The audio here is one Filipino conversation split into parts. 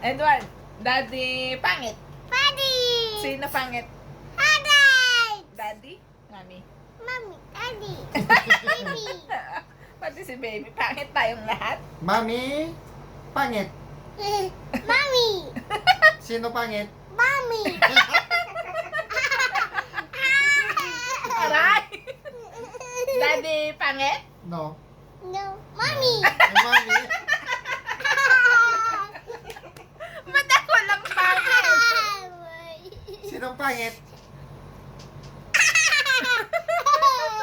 Edward, Daddy pangit. Daddy! Sino pangit? Daddy! Daddy? Mami? Mommy, Daddy. Baby. Pati si baby. Pangit tayong lahat. Mami, pangit. Mommy. Sino pangit? Mommy. Aray! Daddy pangit? No. No. Mommy. Mami, Ba't ako lang pangit? sino pangit?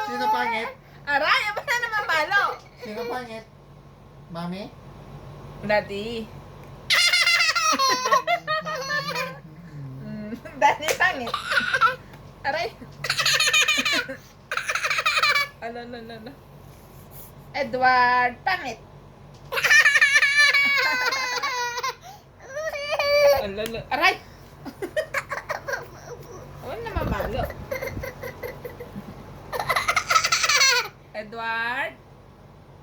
Sino pangit? Aray, ba na naman malo? Sino pangit? Mami? Daddy. Daddy pangit. Aray. Ala. Edward pangit. Ala. Aray. Wala naman malo. Edward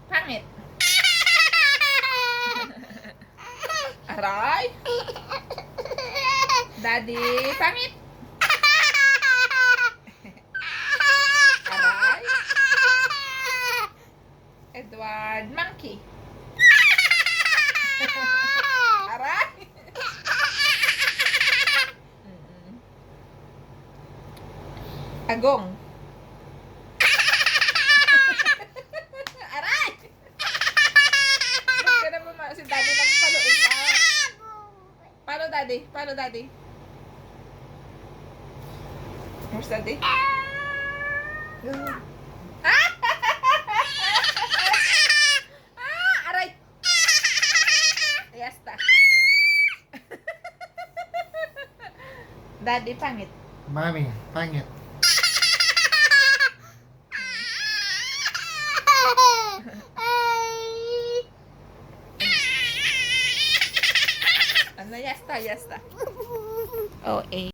pangit. Aray. Daddy pangit. Aray. Edward monkey. Aray. Agong. Aray. Ba't ka na ba si Daddy lang paluin pa? Paano Daddy? Paano Daddy? Where's Daddy? Aray! Yasta. Daddy pangit. Mami, pangit. Ano, yasta. Oh, eh.